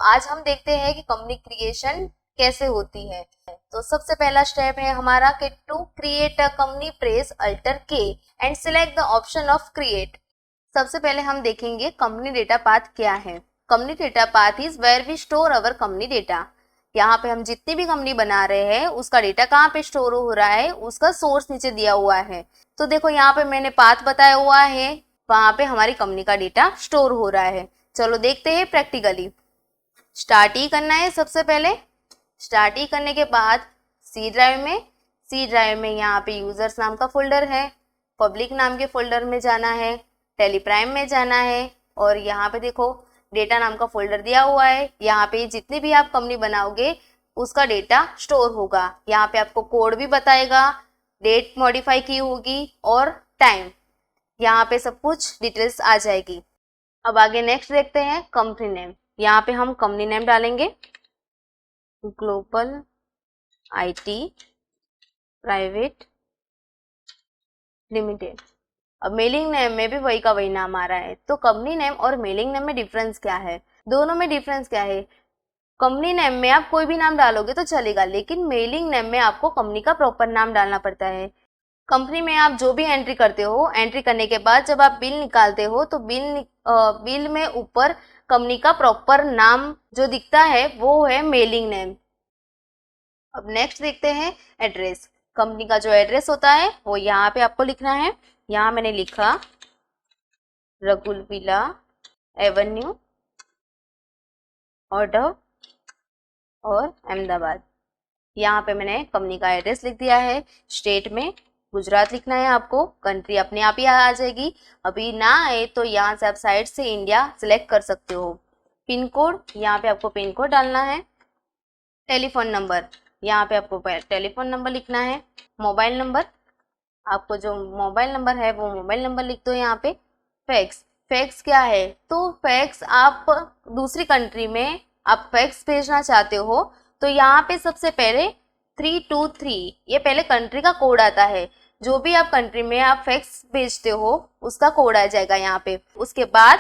आज हम देखते हैं कि कंपनी क्रिएशन कैसे होती है। तो सबसे पहला स्टेप है हमारा कि to create a company press alter K and select the option of create. सबसे पहले हम देखेंगे कंपनी डेटा पाथ क्या है। Company data path is where we store our company data. यहाँ पे हम जितनी भी कंपनी बना रहे हैं उसका डेटा कहाँ पे स्टोर हो रहा है, उसका सोर्स नीचे दिया हुआ है। तो देखो यहाँ पे मैंने पाथ बताया हुआ है, वहां पे हमारी कंपनी का डेटा स्टोर हो रहा है। चलो देखते हैं प्रैक्टिकली। स्टार्ट ही करना है। सबसे पहले स्टार्ट ही करने के बाद सी ड्राइव में यहाँ पे यूजर्स नाम का फोल्डर है, पब्लिक नाम के फोल्डर में जाना है, टेलीप्राइम में जाना है और यहाँ पे देखो डेटा नाम का फोल्डर दिया हुआ है। यहाँ पे जितनी भी आप कंपनी बनाओगे उसका डेटा स्टोर होगा। यहाँ पे आपको कोड भी बताएगा, डेट मॉडिफाई की होगी और टाइम, यहाँ पे सब कुछ डिटेल्स आ जाएगी। अब आगे नेक्स्ट देखते हैं कंपनी नेम। यहाँ पे हम कंपनी नेम डालेंगे ग्लोबल IT प्राइवेट लिमिटेड। अब मेलिंग नेम में भी वही का वही नाम आ रहा है। तो कंपनी नेम और मेलिंग नेम में डिफरेंस क्या है? दोनों में डिफरेंस क्या है? कंपनी नेम में आप कोई भी नाम डालोगे तो चलेगा, लेकिन मेलिंग नेम में आपको कंपनी का प्रॉपर नाम डालना पड़ता है। कंपनी में आप जो भी एंट्री करते हो, एंट्री करने के बाद जब आप बिल निकालते हो तो बिल में ऊपर कंपनी का प्रॉपर नाम जो दिखता है वो है मेलिंग नेम। अब नेक्स्ट देखते हैं एड्रेस। कंपनी का जो एड्रेस होता है वो यहाँ पे आपको लिखना है। यहाँ मैंने लिखा रघुलविला एवेन्यू ऑर्डर और अहमदाबाद। यहाँ पे मैंने कंपनी का एड्रेस लिख दिया है। स्टेट में गुजरात लिखना है आपको, कंट्री अपने आप ही आ जाएगी। अभी ना आए तो यहाँ से आप साइड से इंडिया सिलेक्ट कर सकते हो। पिन कोड, यहाँ पे आपको पिन कोड डालना है। टेलीफोन नंबर, यहाँ पे आपको टेलीफोन नंबर लिखना है। मोबाइल नंबर, आपको जो मोबाइल नंबर है वो मोबाइल नंबर लिख दो यहाँ पे। फैक्स क्या है? तो फैक्स आप दूसरी कंट्री में आप फैक्स भेजना चाहते हो तो यहाँ पे सबसे पहले 323 ये पहले कंट्री का कोड आता है। जो भी आप कंट्री में आप फैक्स भेजते हो उसका कोड आ जाएगा यहाँ पे। उसके बाद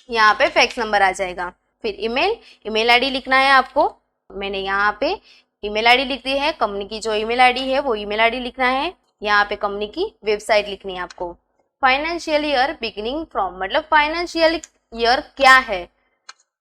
यहाँ पे फैक्स नंबर आ जाएगा। फिर ईमेल आईडी लिखना है आपको। मैंने यहाँ पे ईमेल आईडी लिख दी है। कंपनी की जो ईमेल आईडी है वो ईमेल आईडी लिखना है। यहाँ पे कंपनी की वेबसाइट लिखनी है आपको। फाइनेंशियल ईयर बिगिनिंग फ्रॉम, मतलब फाइनेंशियल ईयर क्या है?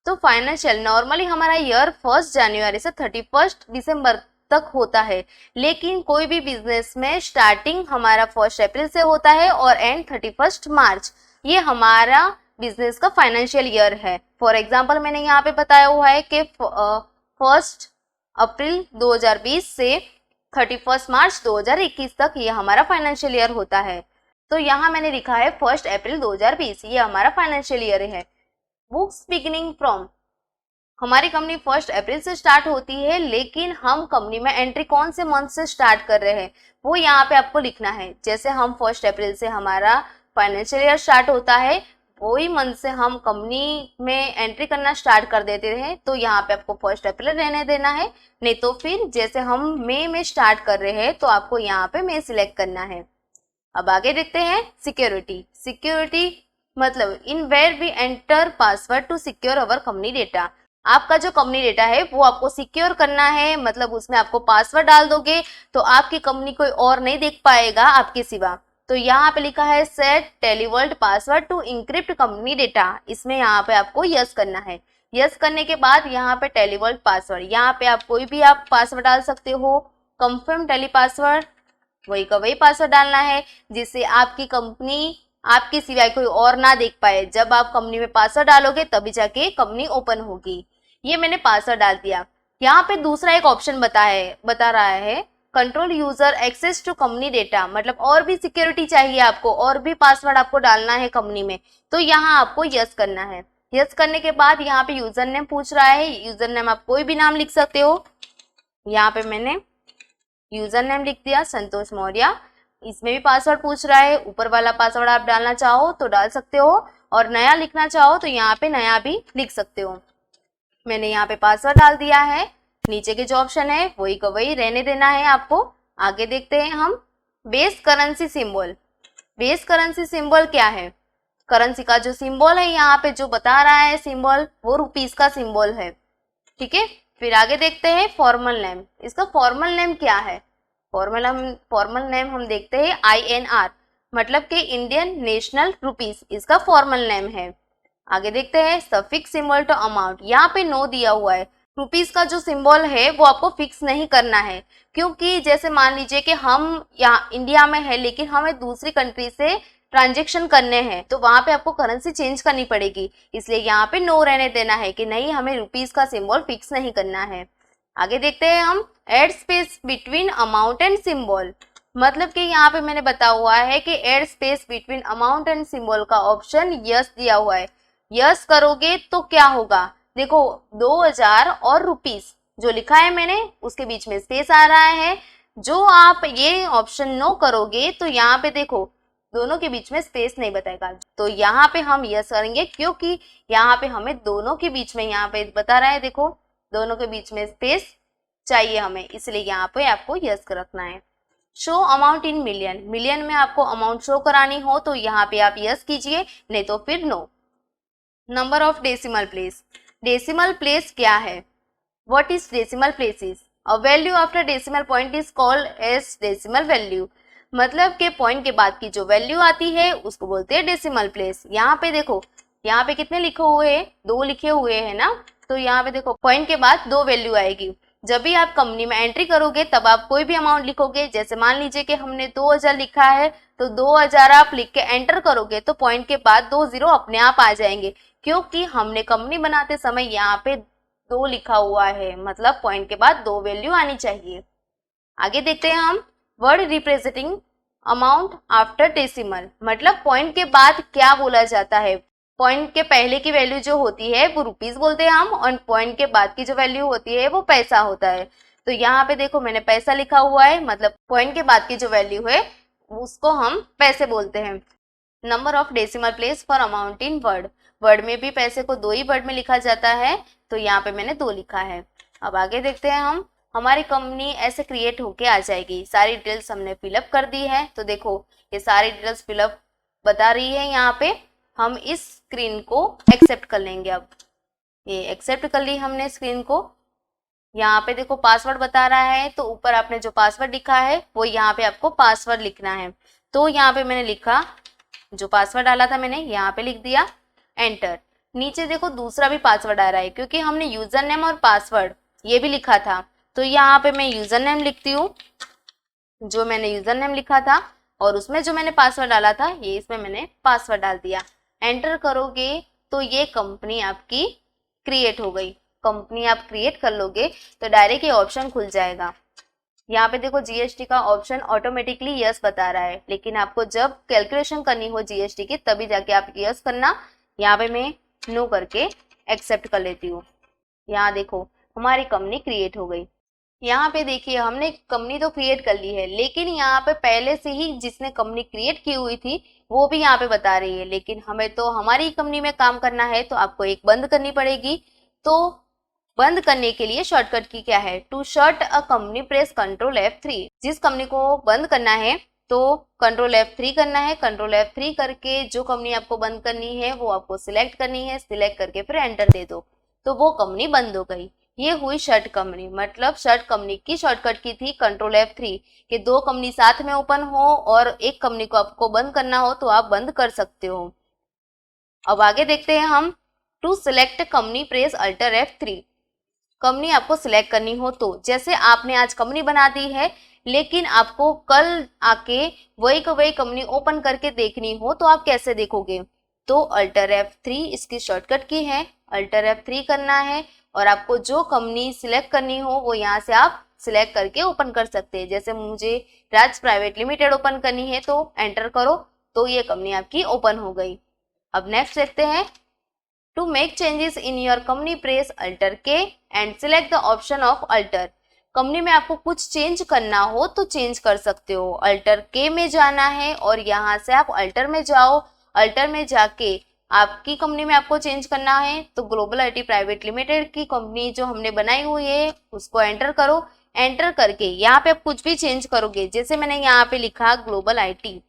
तो फाइनेंशियल नॉर्मली हमारा ईयर 1 जनवरी से 31 दिसंबर तक होता है, लेकिन कोई भी बिजनेस में स्टार्टिंग हमारा 1 अप्रैल से होता है और एंड 31 मार्च। ये हमारा बिजनेस का फाइनेंशियल ईयर है। फॉर एग्जाम्पल मैंने यहाँ पे बताया हुआ है कि 1 अप्रैल 2020 से 31 मार्च 2021 तक ये हमारा फाइनेंशियल ईयर होता है। तो यहाँ मैंने लिखा है 1 अप्रैल 2020, ये हमारा फाइनेंशियल ईयर है। बुक्स बिगिनिंग फ्रॉम, हमारी कंपनी 1 अप्रैल से स्टार्ट होती है, लेकिन हम कंपनी में एंट्री कौन से मंथ से स्टार्ट कर रहे हैं वो यहाँ पे आपको लिखना है। जैसे हम 1 अप्रैल से हमारा फाइनेंशियल ईयर स्टार्ट होता है, वही मंथ से हम कंपनी में एंट्री करना स्टार्ट कर देते हैं, तो यहाँ पे आपको 1 अप्रैल रहने देना है। नहीं तो फिर जैसे हम मई में स्टार्ट कर रहे हैं तो आपको यहाँ पे मई सिलेक्ट करना है। अब आगे देखते हैं सिक्योरिटी मतलब in where we enter password to secure our company data. आपका जो कंपनी डेटा है वो आपको सिक्योर करना है, मतलब उसमें आपको पासवर्ड डाल दोगे तो आपकी कंपनी कोई और नहीं देख पाएगा आपके सिवा। तो यहाँ पे लिखा है set TallyVault password to encrypt company data, इसमें यहाँ पे आपको यस करना है। यस करने के बाद यहाँ पे टेलीवर्ल्ड पासवर्ड, यहाँ पे आप कोई भी आप पासवर्ड डाल सकते हो। कंफर्म टेली पासवर्ड, वही का वही पासवर्ड डालना है जिससे आपकी कंपनी आपके सिवाय कोई और ना देख पाए। जब आप कंपनी में पासवर्ड डालोगे तभी जाके कंपनी ओपन होगी। ये मैंने पासवर्ड डाल दिया। यहाँ पे दूसरा एक ऑप्शन बता रहा है control user access to company data, मतलब और भी सिक्योरिटी चाहिए आपको, और भी पासवर्ड आपको डालना है कंपनी में, तो यहाँ आपको यस करना है। यस करने के बाद यहाँ पे यूजर नेम पूछ रहा है। यूजर नेम आप कोई भी नाम लिख सकते हो। यहाँ पे मैंने यूजर नेम लिख दिया संतोष मौर्य। इसमें भी पासवर्ड पूछ रहा है, ऊपर वाला पासवर्ड आप डालना चाहो तो डाल सकते हो और नया लिखना चाहो तो यहाँ पे नया भी लिख सकते हो। मैंने यहाँ पे पासवर्ड डाल दिया है। नीचे के जो ऑप्शन है वही का वही रहने देना है आपको। आगे देखते हैं हम base currency symbol. Base currency symbol क्या है? करेंसी का जो सिंबल है यहाँ पे जो बता रहा है सिंबल, वो रुपीस का सिंबल है। ठीक है, फिर आगे देखते हैं फॉर्मल नेम। इसका फॉर्मल नेम क्या है? फॉर्मल नेम हम देखते हैं INR, मतलब कि इंडियन नेशनल रुपीस, इसका फॉर्मल नेम है। आगे देखते हैं सफिक्स सिंबल टू अमाउंट। यहाँ पे नो दिया हुआ है। रुपीस का जो सिंबल है वो आपको फिक्स नहीं करना है, क्योंकि जैसे मान लीजिए कि हम यहाँ इंडिया में है लेकिन हमें दूसरी कंट्री से ट्रांजेक्शन करने हैं, तो वहां पे आपको करेंसी चेंज करनी पड़ेगी। इसलिए यहाँ पे नो रहने देना है कि नहीं, हमें रुपीस का सिंबल फिक्स नहीं करना है। आगे देखते हैं हम add space between amount and symbol. मतलब कि यहाँ पे मैंने बताया हुआ है कि add space between amount and symbol का ऑप्शन यस दिया हुआ है। यस करोगे तो क्या होगा, देखो 2000 और रुपीस जो लिखा है मैंने उसके बीच में स्पेस आ रहा है। जो आप ये ऑप्शन नो करोगे तो यहाँ पे देखो दोनों के बीच में स्पेस नहीं बताएगा, तो यहाँ पे हम यस करेंगे, क्योंकि यहाँ पे हमें दोनों के बीच में यहाँ पे बता रहा है, देखो दोनों के बीच में स्पेस चाहिए हमें, इसलिए यहाँ पे आपको यस रखना है। Show amount in million, million में आपको अमाउंट शो करानी हो तो यहाँ पे आप यस कीजिए, नहीं तो फिर no. Number of decimal place. Decimal place क्या है? What is decimal place? Is a value after decimal point is called as decimal value. मतलब के पॉइंट के बाद की जो वैल्यू आती है उसको बोलते हैं डेसिमल प्लेस। यहाँ पे देखो, यहाँ पे कितने लिखे हुए हैं? 2 लिखे हुए हैं ना, तो यहाँ पे देखो पॉइंट के बाद 2 वैल्यू आएगी। जब भी आप कंपनी में एंट्री करोगे तब आप कोई भी अमाउंट लिखोगे, जैसे मान लीजिए कि हमने 2000 लिखा है तो 2000 आप लिख के एंटर करोगे तो पॉइंट के बाद 2 जीरो अपने आप आ जाएंगे, क्योंकि हमने कंपनी बनाते समय यहाँ पे 2 लिखा हुआ है, मतलब पॉइंट के बाद 2 वैल्यू आनी चाहिए। आगे देखते हैं हम word representing amount after decimal. मतलब पॉइंट के बाद क्या बोला जाता है? पॉइंट के पहले की वैल्यू जो होती है वो रुपीस बोलते हैं हम, और पॉइंट के बाद की जो वैल्यू होती है वो पैसा होता है। तो यहाँ पे देखो मैंने पैसा लिखा हुआ है, मतलब पॉइंट के बाद की जो वैल्यू है उसको हम पैसे बोलते हैं। Number of decimal place for amount in word. Word में भी पैसे को 2 ही वर्ड में लिखा जाता है, तो यहाँ पे मैंने 2 लिखा है। अब आगे देखते हैं हम, हमारी कंपनी ऐसे क्रिएट होके आ जाएगी। सारी डिटेल्स हमने फिलअप कर दी है, तो देखो ये सारी डिटेल्स फिलअप बता रही है। यहाँ पे हम इस स्क्रीन को एक्सेप्ट कर लेंगे। अब ये एक्सेप्ट कर ली हमने स्क्रीन को। यहाँ पे देखो पासवर्ड बता रहा है, तो ऊपर आपने जो पासवर्ड लिखा है वो यहाँ पे आपको पासवर्ड लिखना है। तो यहाँ पे मैंने लिखा, जो पासवर्ड डाला था मैंने यहाँ पे लिख दिया, एंटर। नीचे देखो दूसरा भी पासवर्ड आ रहा है, क्योंकि हमने यूजर नेम और पासवर्ड ये भी लिखा था, तो यहाँ पे मैं यूजर नेम लिखती हूँ, जो मैंने यूजर नेम लिखा था, और उसमें जो मैंने पासवर्ड डाला था ये इसमें मैंने पासवर्ड डाल दिया। एंटर करोगे तो ये कंपनी आपकी क्रिएट हो गई। कंपनी आप क्रिएट कर लोगे तो डायरेक्ट ये ऑप्शन खुल जाएगा। यहाँ पे देखो जीएसटी का ऑप्शन ऑटोमेटिकली यस बता रहा है, लेकिन आपको जब कैलकुलेशन करनी हो जीएसटी की तभी जाके आप यस करना। यहाँ पे मैं नो करके एक्सेप्ट कर लेती हूँ। यहाँ देखो हमारी कंपनी क्रिएट हो गई। यहाँ पे देखिए हमने कंपनी तो क्रिएट कर ली है, लेकिन यहाँ पे पहले से ही जिसने कंपनी क्रिएट की हुई थी वो भी यहाँ पे बता रही है, लेकिन हमें तो हमारी कंपनी में काम करना है, तो आपको एक बंद करनी पड़ेगी। तो बंद करने के लिए शॉर्टकट की क्या है? To shut a company press control F3। जिस कंपनी को बंद करना है तो कंट्रोल F3 करना है। कंट्रोल F3 करके जो कंपनी आपको बंद करनी है वो आपको सिलेक्ट करनी है। सिलेक्ट करके फिर एंटर दे दो, तो वो कंपनी बंद हो गई। ये हुई शट कंपनी। मतलब शट कंपनी की शॉर्टकट की थी कंट्रोल F3, कि 2 कंपनी साथ में ओपन हो और एक कंपनी को आपको बंद करना हो तो आप बंद कर सकते हो। अब आगे देखते हैं हम, to select company press alter F3। Company आपको सिलेक्ट करनी हो तो, जैसे आपने आज कंपनी बना दी है लेकिन आपको कल आके वही का वही कंपनी ओपन करके देखनी हो तो आप कैसे देखोगे? तो अल्टर F3 इसकी शॉर्टकट की है। अल्टर F3 करना है और आपको जो कंपनी सिलेक्ट करनी हो वो यहाँ से आप सिलेक्ट करके ओपन कर सकते हैं। जैसे मुझे राज प्राइवेट लिमिटेड ओपन करनी है तो एंटर करो, तो ये कंपनी आपकी ओपन हो गई। अब नेक्स्ट देखते हैं, to make changes in your company press alter K and select the option of alter. Company में आपको कुछ चेंज करना हो तो चेंज कर सकते हो। अल्टर के में जाना है और यहाँ से आप अल्टर में जाओ। अल्टर में जाके आपकी कंपनी में आपको चेंज करना है तो ग्लोबल आईटी प्राइवेट लिमिटेड की कंपनी जो हमने बनाई हुई है उसको एंटर करो। एंटर करके यहाँ पे आप कुछ भी चेंज करोगे, जैसे मैंने यहाँ पे लिखा ग्लोबल आईटी,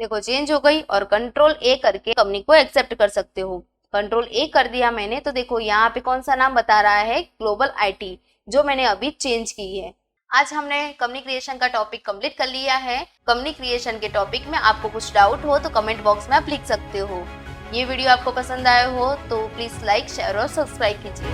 देखो चेंज हो गई और कंट्रोल ए करके कंपनी को एक्सेप्ट कर सकते हो। कंट्रोल ए कर दिया मैंने तो देखो यहाँ पे कौन सा नाम बता रहा है, ग्लोबल आईटी, जो मैंने अभी चेंज की है। आज हमने कंपनी क्रिएशन का टॉपिक कंप्लीट कर लिया है। कंपनी क्रिएशन के टॉपिक में आपको कुछ डाउट हो तो कमेंट बॉक्स में आप लिख सकते हो। ये वीडियो आपको पसंद आया हो तो प्लीज लाइक, शेयर और सब्सक्राइब कीजिए।